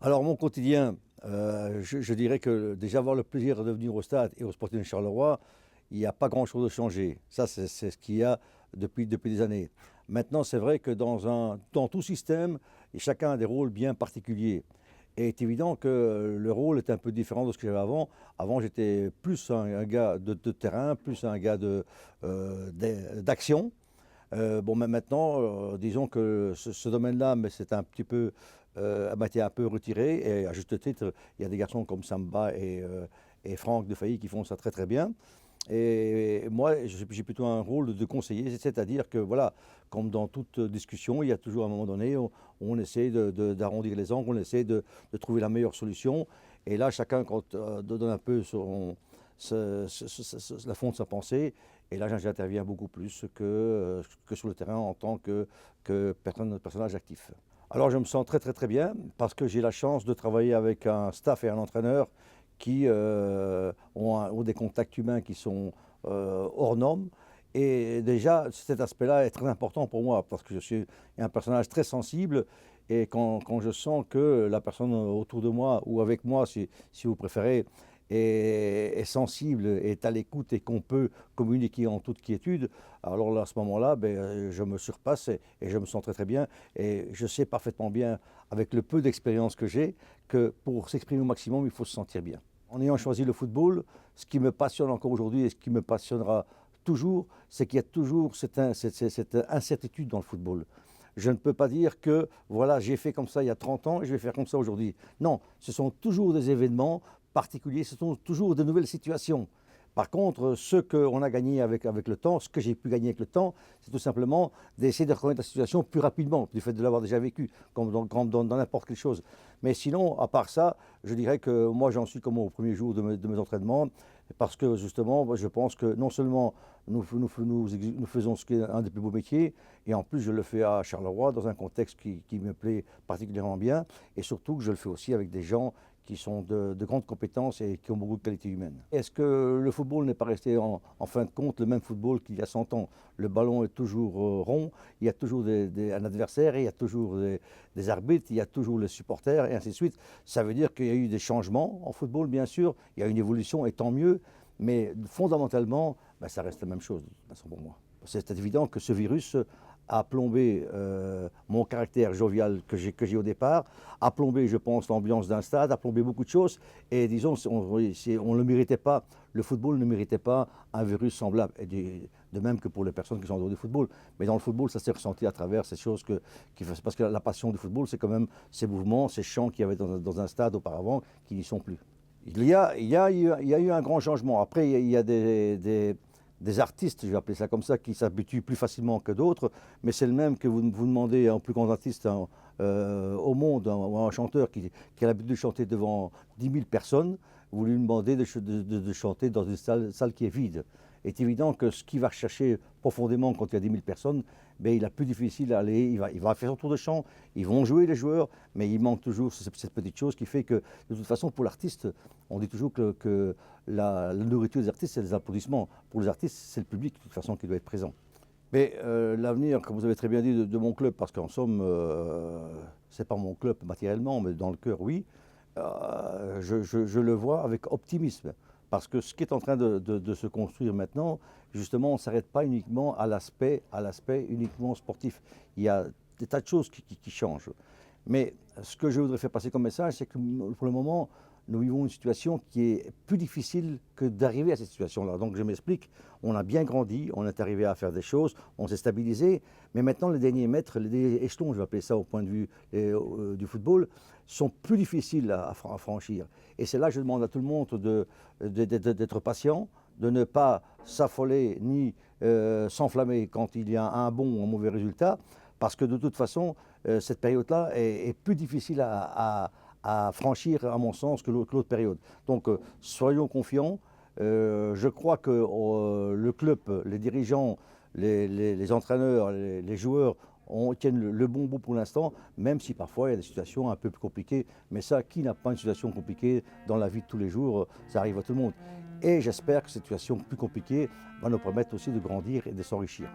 Alors mon quotidien, je dirais que déjà avoir le plaisir de venir au stade et au Sporting de Charleroi, il n'y a pas grand-chose de changé. Ça, c'est ce qu'il y a depuis des années. Maintenant, c'est vrai que dans tout système, chacun a des rôles bien particuliers. Et il est évident que le rôle est un peu différent de ce que j'avais avant. Avant, j'étais plus un gars de terrain, plus un gars d'action. Bon, mais maintenant, disons que ce domaine-là, mais c'est un petit peu, m'a été un peu retiré. Et à juste titre, il y a des garçons comme Samba et Franck de Failly qui font ça très très bien. Et moi, j'ai plutôt un rôle de conseiller, c'est-à-dire que voilà, comme dans toute discussion, il y a toujours un moment donné où on essaie d'arrondir les angles, on essaie de trouver la meilleure solution. Et là, chacun quand, donne un peu la fond de sa pensée. Et là, j'interviens beaucoup plus que sur le terrain en tant que personnage actif. Alors, je me sens très très très bien parce que j'ai la chance de travailler avec un staff et un entraîneur qui ont des contacts humains qui sont hors normes. Et déjà, cet aspect-là est très important pour moi parce que je suis un personnage très sensible et quand je sens que la personne autour de moi ou avec moi, si vous préférez, est sensible, est à l'écoute et qu'on peut communiquer en toute quiétude, alors là, à ce moment-là, ben, je me surpasse et je me sens très très bien. Et je sais parfaitement bien, avec le peu d'expérience que j'ai, que pour s'exprimer au maximum, il faut se sentir bien. En ayant choisi le football, ce qui me passionne encore aujourd'hui et ce qui me passionnera toujours, c'est qu'il y a toujours cette incertitude dans le football. Je ne peux pas dire que voilà, j'ai fait comme ça il y a 30 ans et je vais faire comme ça aujourd'hui. Non, ce sont toujours des événements particuliers, ce sont toujours de nouvelles situations. Par contre, ce qu'on a gagné avec le temps, ce que j'ai pu gagner avec le temps, c'est tout simplement d'essayer de reconnaître la situation plus rapidement, du fait de l'avoir déjà vécu, comme dans n'importe quelle chose. Mais sinon, à part ça, je dirais que moi j'en suis comme au premier jour de mes entraînements, parce que justement, je pense que non seulement nous faisons ce qui est un des plus beaux métiers, et en plus je le fais à Charleroi dans un contexte qui me plaît particulièrement bien, et surtout que je le fais aussi avec des gens qui sont de grandes compétences et qui ont beaucoup de qualités humaines. Est-ce que le football n'est pas resté en fin de compte le même football qu'il y a 100 ans? Le ballon est toujours rond, il y a toujours un adversaire, il y a toujours des arbitres, il y a toujours les supporters et ainsi de suite. Ça veut dire qu'il y a eu des changements en football, bien sûr, il y a une évolution et tant mieux, mais fondamentalement, ben, ça reste la même chose de toute façon pour moi. C'est évident que ce virus a plombé mon caractère jovial que j'ai au départ, a plombé, je pense, l'ambiance d'un stade, a plombé beaucoup de choses. Et disons, on ne le méritait pas, le football ne méritait pas un virus semblable. Et de même que pour les personnes qui sont en dehors du football. Mais dans le football, ça s'est ressenti à travers ces choses parce que la passion du football, c'est quand même ces mouvements, ces chants qu'il y avait dans un stade auparavant qui n'y sont plus. Il y a eu un grand changement. Après, il y a des artistes, je vais appeler ça comme ça, qui s'habituent plus facilement que d'autres, mais c'est le même que vous demandez à un plus grand artiste au monde, ou à un chanteur qui a l'habitude de chanter devant 10 000 personnes, vous lui demandez de chanter dans une salle qui est vide. Il est évident que ce qu'il va rechercher profondément quand il y a 10 000 personnes, ben, il a plus difficile à aller, il va faire son tour de chant, ils vont jouer les joueurs, mais il manque toujours cette petite chose qui fait que, de toute façon, pour l'artiste, on dit toujours que la nourriture des artistes, c'est les applaudissements. Pour les artistes, c'est le public, de toute façon, qui doit être présent. Mais l'avenir, comme vous avez très bien dit, de mon club, parce qu'en somme, c'est pas mon club matériellement, mais dans le cœur, oui, je le vois avec optimisme. Parce que ce qui est en train de se construire maintenant, justement, on ne s'arrête pas uniquement à l'aspect uniquement sportif. Il y a des tas de choses qui changent. Mais ce que je voudrais faire passer comme message, c'est que pour le moment, nous vivons une situation qui est plus difficile que d'arriver à cette situation-là. Donc je m'explique, on a bien grandi, on est arrivé à faire des choses, on s'est stabilisé, mais maintenant les derniers mètres, les derniers échelons, je vais appeler ça au point de vue du football, sont plus difficiles à franchir. Et c'est là que je demande à tout le monde d'être patient, de ne pas s'affoler ni s'enflammer quand il y a un bon ou un mauvais résultat, parce que de toute façon, cette période-là est plus difficile à franchir, à mon sens, que l'autre période. Donc, soyons confiants. Je crois que le club, les dirigeants, les entraîneurs, les joueurs tiennent le bon bout pour l'instant, même si parfois il y a des situations un peu plus compliquées. Mais ça, qui n'a pas une situation compliquée dans la vie de tous les jours? Ça arrive à tout le monde. Et j'espère que cette situation plus compliquée va nous permettre aussi de grandir et de s'enrichir.